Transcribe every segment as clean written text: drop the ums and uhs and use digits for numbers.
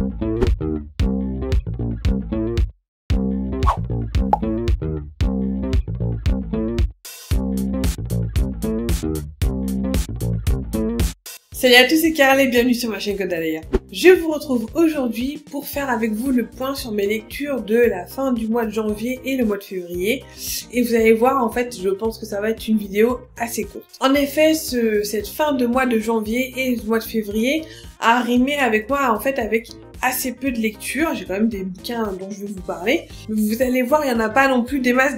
Salut à tous, c'est Carl et bienvenue sur ma chaîne Codalea. Je vous retrouve aujourd'hui pour faire avec vous le point sur mes lectures de la fin du mois de janvier et le mois de février. Et vous allez voir, en fait, je pense que ça va être une vidéo assez courte. En effet, cette fin de mois de janvier et le mois de février a rimé avec moi, en fait, avec assez peu de lectures. J'ai quand même des bouquins dont je vais vous parler. Mais vous allez voir, il n'y en a pas non plus des masses.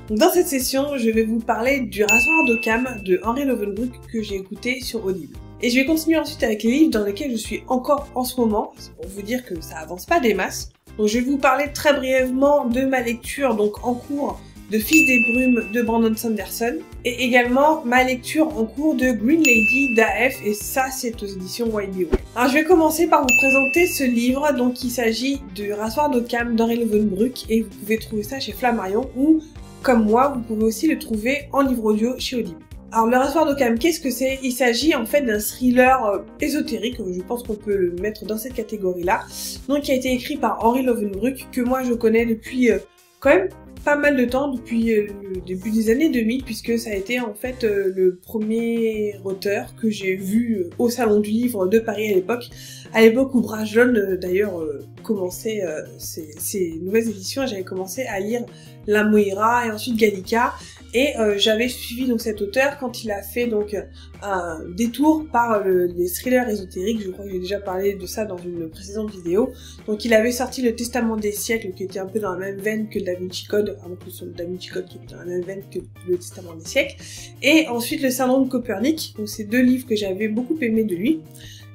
Donc dans cette session, je vais vous parler du Rasoir d'Occam de Henry Lovenbroek que j'ai écouté sur Audible. Et je vais continuer ensuite avec les livres dans lesquels je suis encore en ce moment, pour vous dire que ça avance pas des masses. Donc je vais vous parler très brièvement de ma lecture donc en cours de Fils des Brumes de Brandon Sanderson, et également ma lecture en cours de Green Lady d'A.F. et ça c'est aux éditions YBO. Alors je vais commencer par vous présenter ce livre, donc il s'agit du Rasoir d'Occam d'Henry Lovenbroek et vous pouvez trouver ça chez Flammarion ou, comme moi, vous pouvez aussi le trouver en livre audio chez Audible. Alors, le Rasoir d'Occam, qu'est-ce que c'est? Il s'agit en fait d'un thriller ésotérique, je pense qu'on peut le mettre dans cette catégorie-là, donc qui a été écrit par Henry Lovenbroek, que moi je connais depuis quand même pas mal de temps, depuis le début des années 2000, puisque ça a été en fait le premier auteur que j'ai vu au Salon du Livre de Paris à l'époque où Brajlon d'ailleurs commençait ses nouvelles éditions, j'avais commencé à lire La Moira et ensuite Gallica, et j'avais suivi donc cet auteur quand il a fait donc un détour par les thrillers ésotériques. Je crois que j'ai déjà parlé de ça dans une précédente vidéo. Donc il avait sorti le Testament des siècles qui était un peu dans la même veine que le Da Vinci Code, avant que le Da Vinci Code qui était dans la même veine que le Testament des siècles, et ensuite le Syndrome de Copernic. Donc c'est deux livres que j'avais beaucoup aimé de lui.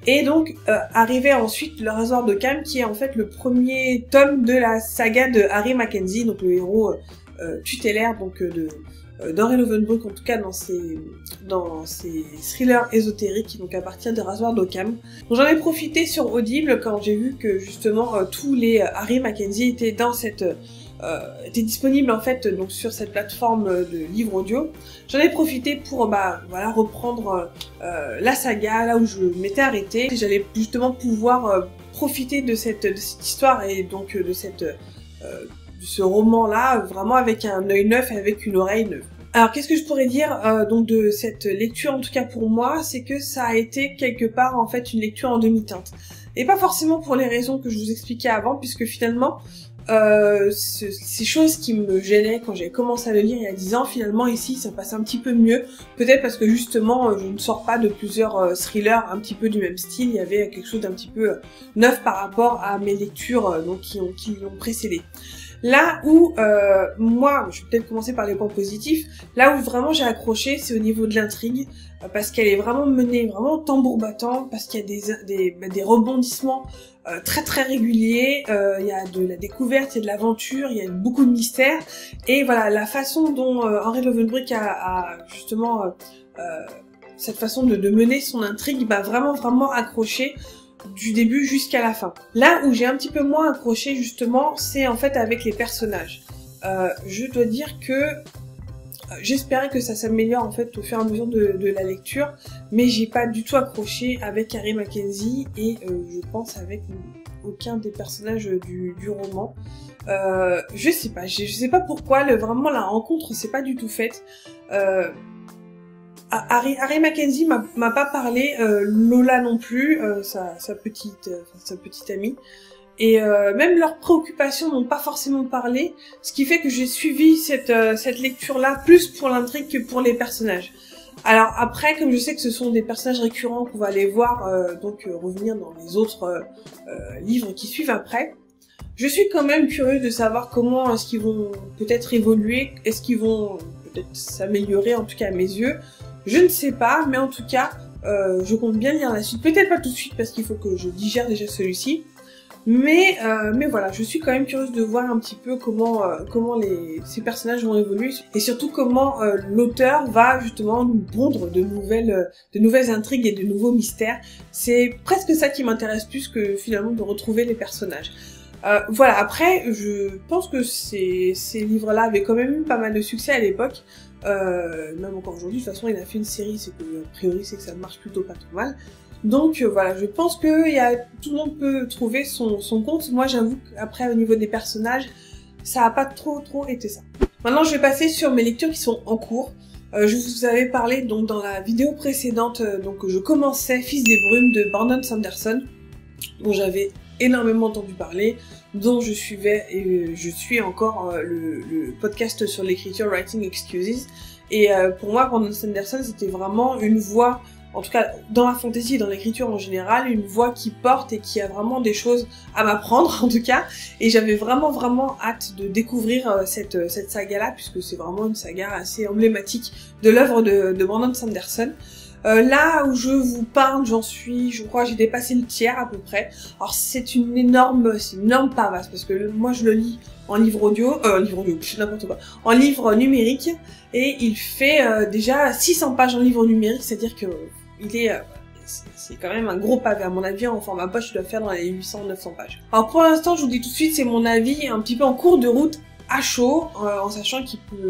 Et donc arrivait ensuite le Rasoir d'Occam, qui est en fait le premier tome de la saga de Harry Mackenzie, donc le héros tutélaire donc d'Henry Lovenbroek, en tout cas dans ses thrillers ésotériques, donc à partir des Rasoirs d'Occam. Donc j'en ai profité sur Audible quand j'ai vu que justement tous les Harry Mackenzie étaient dans cette étaient disponibles en fait donc sur cette plateforme de livres audio. J'en ai profité pour voilà reprendre la saga là où je m'étais arrêtée. J'allais justement pouvoir profiter de cette histoire et donc de ce roman-là, vraiment avec un œil neuf et avec une oreille neuve. Alors, qu'est-ce que je pourrais dire donc de cette lecture, en tout cas pour moi, c'est que ça a été quelque part en fait une lecture en demi-teinte. Et pas forcément pour les raisons que je vous expliquais avant, puisque finalement, ces choses qui me gênaient quand j'ai commencé à le lire il y a 10 ans, finalement ici ça passe un petit peu mieux, peut-être parce que justement je ne sors pas de plusieurs thrillers un petit peu du même style, il y avait quelque chose d'un petit peu neuf par rapport à mes lectures donc qui l'ont précédé. Là où, moi, je vais peut-être commencer par les points positifs, là où vraiment j'ai accroché, c'est au niveau de l'intrigue, parce qu'elle est vraiment menée, vraiment tambour battant, parce qu'il y a des rebondissements très très réguliers, il y a de la découverte, il y a de l'aventure, il y a beaucoup de mystères, et voilà, la façon dont Henry Lovenbroek a justement cette façon de mener son intrigue m'a vraiment accroché du début jusqu'à la fin. Là où j'ai un petit peu moins accroché justement, c'est en fait avec les personnages. Je dois dire que j'espérais que ça s'améliore en fait au fur et à mesure de la lecture, mais j'ai pas du tout accroché avec Harry Mackenzie et je pense avec aucun des personnages du roman. Je sais pas pourquoi, vraiment la rencontre s'est pas du tout faite. Harry Mackenzie m'a pas parlé, Lola non plus, sa petite amie, et même leurs préoccupations n'ont pas forcément parlé, ce qui fait que j'ai suivi cette lecture-là plus pour l'intrigue que pour les personnages. Alors après, comme je sais que ce sont des personnages récurrents qu'on va aller voir revenir dans les autres livres qui suivent après, je suis quand même curieuse de savoir comment est-ce qu'ils vont peut-être évoluer, est-ce qu'ils vont peut-être s'améliorer, en tout cas à mes yeux. Je ne sais pas, mais en tout cas, je compte bien lire la suite. Peut-être pas tout de suite parce qu'il faut que je digère déjà celui-ci. Mais voilà, je suis quand même curieuse de voir un petit peu comment ces personnages vont évoluer et surtout comment l'auteur va justement nous pondre de nouvelles intrigues et de nouveaux mystères. C'est presque ça qui m'intéresse plus que finalement de retrouver les personnages. Voilà, après, je pense que ces livres-là avaient quand même eu pas mal de succès à l'époque. Même encore aujourd'hui, de toute façon, il a fait une série, c'est que, a priori, c'est que ça marche plutôt pas trop mal. Donc voilà, je pense que tout le monde peut trouver son compte. Moi j'avoue qu'après au niveau des personnages, ça a pas trop été ça. Maintenant je vais passer sur mes lectures qui sont en cours. Je vous avais parlé donc dans la vidéo précédente, donc je commençais Fils des Brumes de Brandon Sanderson, dont j'avais énormément entendu parler, dont je suivais et je suis encore le podcast sur l'écriture Writing Excuses. Et pour moi, Brandon Sanderson, c'était vraiment une voix, en tout cas dans la fantasy et dans l'écriture en général, une voix qui porte et qui a vraiment des choses à m'apprendre en tout cas. Et j'avais vraiment hâte de découvrir cette saga-là, puisque c'est vraiment une saga assez emblématique de l'œuvre de Brandon Sanderson. Là où je vous parle, je crois j'ai dépassé le tiers à peu près. Alors c'est une énorme pavasse, parce que moi je le lis en livre audio, n'importe quoi, en livre numérique, et il fait déjà 600 pages en livre numérique, c'est-à-dire que c'est quand même un gros pavé. À mon avis, en format poche, je dois faire dans les 800-900 pages. Alors pour l'instant, je vous dis tout de suite, c'est mon avis un petit peu en cours de route, à chaud, en sachant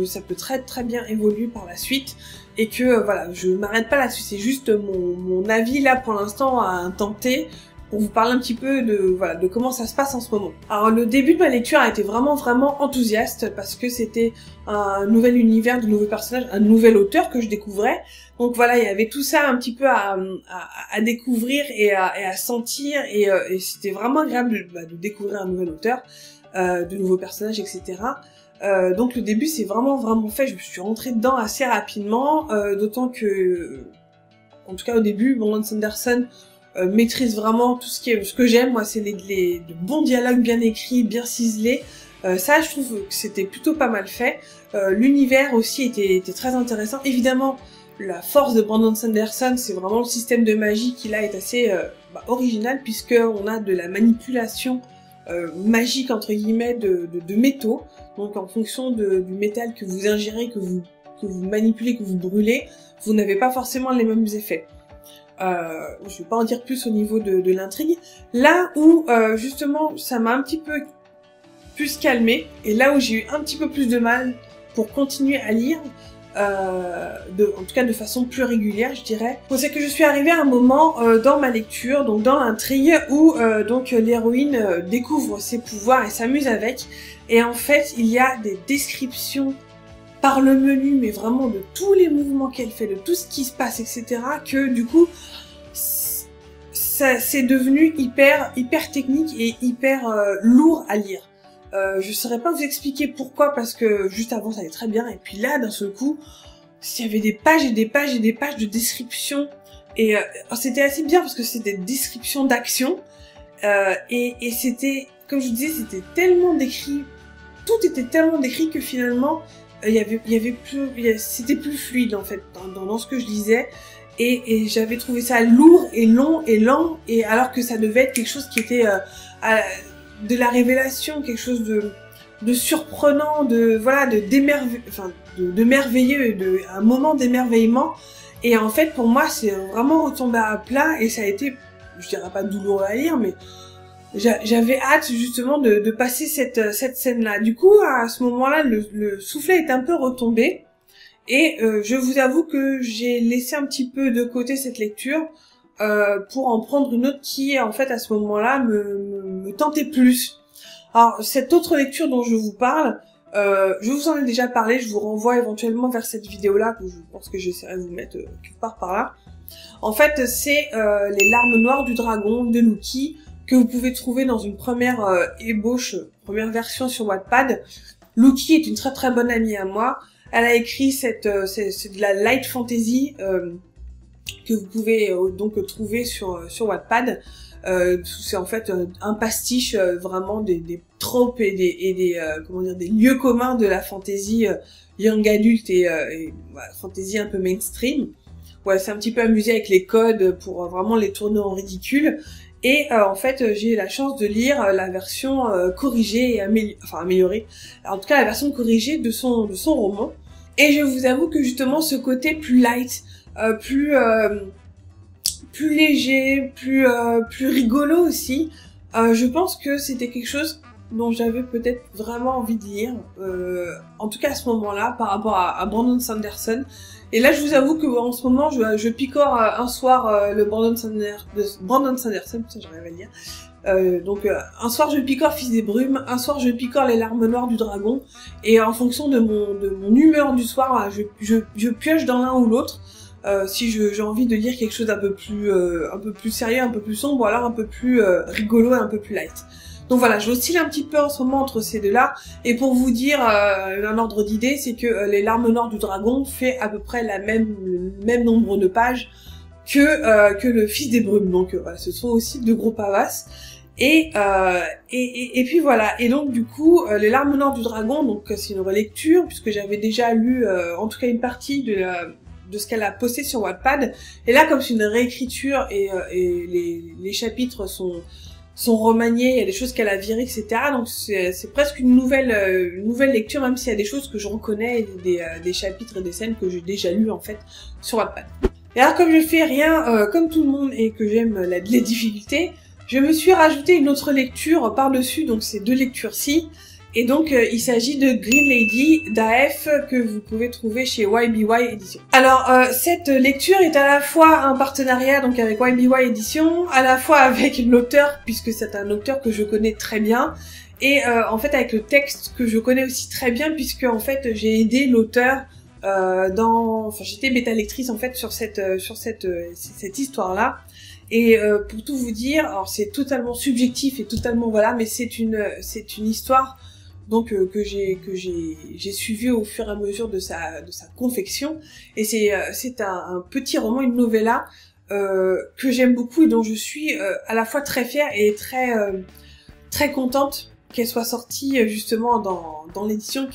ça peut très bien évoluer par la suite, et que voilà, je m'arrête pas là-dessus, c'est juste mon avis là pour l'instant à un temps T, pour vous parler un petit peu de comment ça se passe en ce moment. Alors le début de ma lecture a été vraiment enthousiaste, parce que c'était un nouvel univers, de nouveaux personnages, un nouvel auteur que je découvrais. Donc voilà, il y avait tout ça un petit peu à découvrir et à sentir, et c'était vraiment agréable de découvrir un nouvel auteur, de nouveaux personnages, etc. Donc le début c'est vraiment fait, je me suis rentrée dedans assez rapidement, d'autant que, en tout cas au début, Brandon Sanderson maîtrise vraiment tout ce que j'aime, moi c'est de bons dialogues bien écrits, bien ciselés. Ça je trouve que c'était plutôt pas mal fait. L'univers aussi était très intéressant. Évidemment, la force de Brandon Sanderson, c'est vraiment le système de magie qui là est assez original, puisque on a de la manipulation magique entre guillemets de métaux. Donc en fonction du métal que vous ingérez, que vous manipulez, que vous brûlez, vous n'avez pas forcément les mêmes effets. Je vais pas en dire plus au niveau de l'intrigue. Là où justement ça m'a un petit peu plus calmé, et là où j'ai eu un petit peu plus de mal pour continuer à lire, en tout cas de façon plus régulière, je dirais. C'est que je suis arrivée à un moment dans ma lecture, donc dans l'intrigue, où donc l'héroïne découvre ses pouvoirs et s'amuse avec, et en fait il y a des descriptions par le menu, mais vraiment de tous les mouvements qu'elle fait, de tout ce qui se passe, etc., que du coup c'est devenu hyper technique et hyper lourd à lire. Je saurais pas vous expliquer pourquoi, parce que juste avant ça allait très bien, et puis là d'un seul coup il y avait des pages et des pages et des pages de descriptions, et c'était assez bien parce que c'était des descriptions d'action, et c'était, comme je vous disais, c'était tellement décrit, tout était tellement décrit que finalement c'était plus fluide en fait dans ce que je lisais, et j'avais trouvé ça lourd et long et lent, et alors que ça devait être quelque chose qui était de la révélation, quelque chose de surprenant, de merveilleux, un moment d'émerveillement. Et en fait, pour moi, c'est vraiment retombé à plat, et ça a été, je dirais pas douloureux à lire, mais j'avais hâte justement de passer cette scène-là. Du coup, à ce moment-là, le soufflet est un peu retombé, et je vous avoue que j'ai laissé un petit peu de côté cette lecture, pour en prendre une autre qui, en fait, à ce moment-là, me tentait plus. Alors, cette autre lecture dont je vous parle, je vous en ai déjà parlé, je vous renvoie éventuellement vers cette vidéo-là, que je pense que j'essaierai de vous mettre quelque part par là. En fait, c'est Les larmes noires du dragon de Lookie, que vous pouvez trouver dans une première première version sur Wattpad. Lookie est une très bonne amie à moi. Elle a écrit c'est de la light fantasy, que vous pouvez donc trouver sur Wattpad. C'est en fait un pastiche vraiment des tropes et des lieux communs de la fantasy young adulte et fantasy un peu mainstream. Ouais, c'est un petit peu amusé avec les codes pour vraiment les tourner en ridicule. Et en fait, j'ai eu la chance de lire la version corrigée et améliorée. En tout cas, la version corrigée de son roman. Et je vous avoue que justement, ce côté plus light, plus léger, plus rigolo aussi, je pense que c'était quelque chose dont j'avais peut-être vraiment envie de lire, en tout cas à ce moment-là, par rapport à Brandon Sanderson. Et là, je vous avoue que en ce moment, je picore un soir le Brandon Sanderson, putain, j'arrive à le dire. Donc un soir je picore Fils des Brumes, un soir je picore Les Larmes Noires du Dragon, et en fonction de mon humeur du soir, je pioche dans l'un ou l'autre. Si j'ai envie de lire quelque chose d'un peu plus sérieux, un peu plus sombre, ou alors un peu plus rigolo et un peu plus light. Donc voilà, j'oscille un petit peu en ce moment entre ces deux-là, et pour vous dire un ordre d'idée, c'est que Les Larmes Noires du Dragon fait à peu près le même nombre de pages que le Fils des Brumes, donc voilà, ce sont aussi de gros pavasses. Et puis voilà, et donc du coup, Les Larmes Noires du Dragon, donc c'est une relecture, puisque j'avais déjà lu en tout cas une partie de ce qu'elle a posté sur Wattpad, et là comme c'est une réécriture et les chapitres sont remaniés, il y a des choses qu'elle a virées, etc. Donc c'est presque une nouvelle lecture, même s'il y a des choses que je reconnais, des chapitres et des scènes que j'ai déjà lues en fait sur Wattpad. Et alors comme je fais rien comme tout le monde et que j'aime les difficultés, je me suis rajouté une autre lecture par-dessus, donc ces deux lectures-ci. Et donc, il s'agit de Green Lady d'AF que vous pouvez trouver chez YBY Édition. Alors, cette lecture est à la fois un partenariat donc avec YBY Édition, à la fois avec l'auteur, puisque c'est un auteur que je connais très bien, et en fait avec le texte que je connais aussi très bien, puisque en fait j'ai aidé l'auteur enfin j'étais bêta lectrice en fait sur cette histoire-là. Et pour tout vous dire, alors c'est totalement subjectif et totalement voilà, mais c'est une histoire donc que j'ai suivi au fur et à mesure de sa confection, et c'est un petit roman, une novella que j'aime beaucoup et dont je suis à la fois très fière et très contente qu'elle soit sortie justement dans l'édition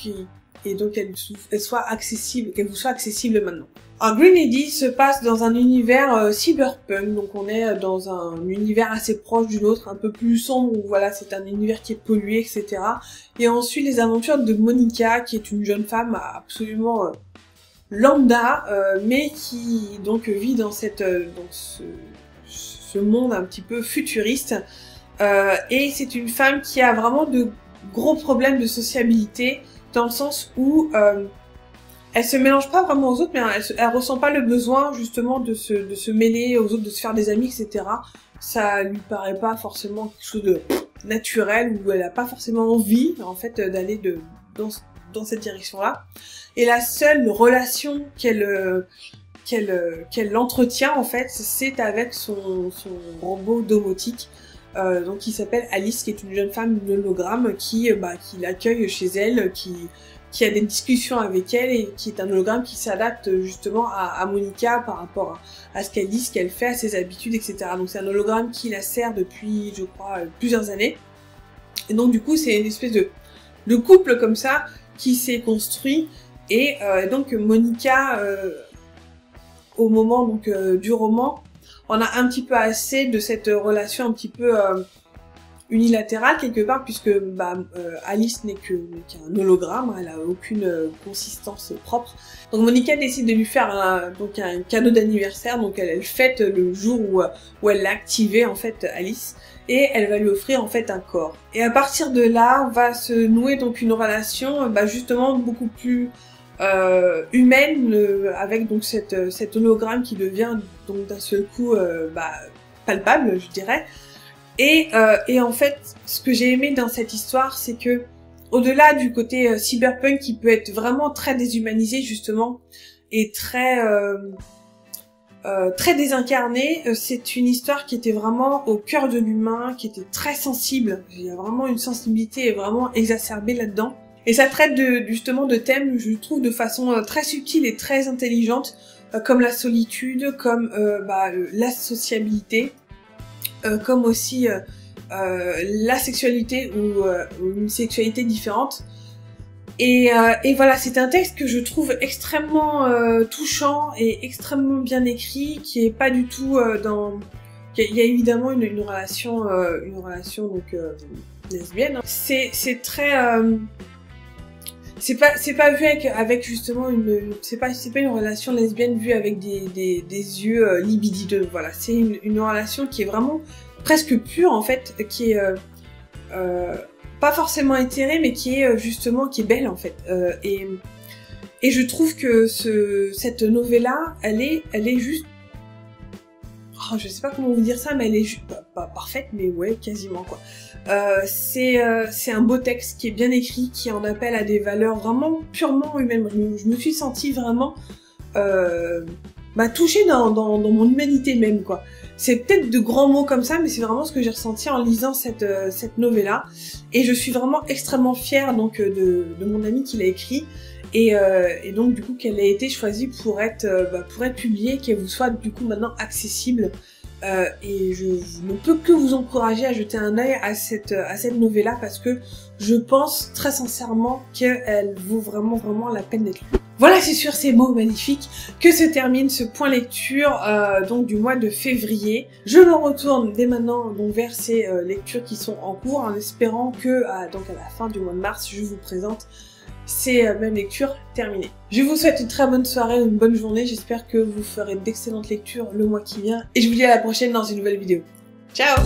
et donc qu'elle soit accessible, qu'elle vous soit accessible maintenant. Alors Green Lady se passe dans un univers cyberpunk, donc on est dans un univers assez proche du nôtre, un peu plus sombre, où voilà, c'est un univers qui est pollué, etc. Et ensuite les aventures de Monica, qui est une jeune femme absolument lambda, mais qui donc vit dans ce monde un petit peu futuriste. Et c'est une femme qui a vraiment de gros problèmes de sociabilité, dans le sens où elle se mélange pas vraiment aux autres, mais elle ressent pas le besoin justement de se mêler aux autres, de se faire des amis, etc. Ça lui paraît pas forcément quelque chose de naturel, où elle a pas forcément envie en fait d'aller dans cette direction-là. Et la seule relation qu'elle entretient en fait, c'est avec son robot domotique. Donc qui s'appelle Alice, qui est une jeune femme, une hologramme qui l'accueille chez elle, qui a des discussions avec elle, et qui est un hologramme qui s'adapte justement à Monica par rapport à ce qu'elle dit, ce qu'elle fait, à ses habitudes, etc. Donc c'est un hologramme qui la sert depuis, je crois, plusieurs années. Et donc du coup c'est une espèce de couple comme ça qui s'est construit, et donc Monica, au moment donc du roman, on a un petit peu assez de cette relation un petit peu unilatérale quelque part, puisque Alice n'est qu'un hologramme, elle a aucune consistance propre. Donc Monica décide de lui faire un cadeau d'anniversaire, donc elle fête le jour où elle l'a activé en fait Alice, et elle va lui offrir en fait un corps. Et à partir de là va se nouer donc une relation justement beaucoup plus humaine, avec donc cet hologramme qui devient donc d'un seul coup palpable, je dirais. Et en fait, ce que j'ai aimé dans cette histoire, c'est que au-delà du côté cyberpunk qui peut être vraiment très déshumanisé justement et très désincarné, c'est une histoire qui était vraiment au cœur de l'humain, qui était très sensible. Il y a vraiment une sensibilité vraiment exacerbée là-dedans. Et ça traite justement de thèmes, je trouve, de façon très subtile et très intelligente, comme la solitude, comme la sociabilité, comme aussi la sexualité ou une sexualité différente. Et voilà, c'est un texte que je trouve extrêmement touchant et extrêmement bien écrit, qui est pas du tout il y a évidemment une relation donc lesbienne. C'est très c'est pas vu avec justement c'est pas une relation lesbienne vue avec des yeux libidineux. Voilà, c'est une relation qui est vraiment presque pure en fait, qui est pas forcément éthérée, mais qui est justement qui est belle en fait. Et je trouve que cette novella, elle est juste... Oh, je sais pas comment vous dire ça, mais elle est juste... pas parfaite, mais ouais, quasiment, quoi. C'est un beau texte qui est bien écrit, qui en appelle à des valeurs vraiment purement humaines. Je me suis sentie vraiment touchée dans mon humanité même, quoi. C'est peut-être de grands mots comme ça, mais c'est vraiment ce que j'ai ressenti en lisant cette novella. Et je suis vraiment extrêmement fière donc de mon amie qui l'a écrit. Et donc du coup qu'elle a été choisie pour être publiée, qu'elle vous soit du coup maintenant accessible. Et je ne peux que vous encourager à jeter un œil à cette novella parce que je pense très sincèrement qu'elle vaut vraiment la peine d'être lue. Voilà, c'est sur ces mots magnifiques que se termine ce point lecture donc du mois de février. Je me retourne dès maintenant donc vers ces lectures qui sont en cours en espérant que donc à la fin du mois de mars, je vous présente ces mêmes lectures terminées. Je vous souhaite une très bonne soirée, une bonne journée. J'espère que vous ferez d'excellentes lectures le mois qui vient. Et je vous dis à la prochaine dans une nouvelle vidéo. Ciao!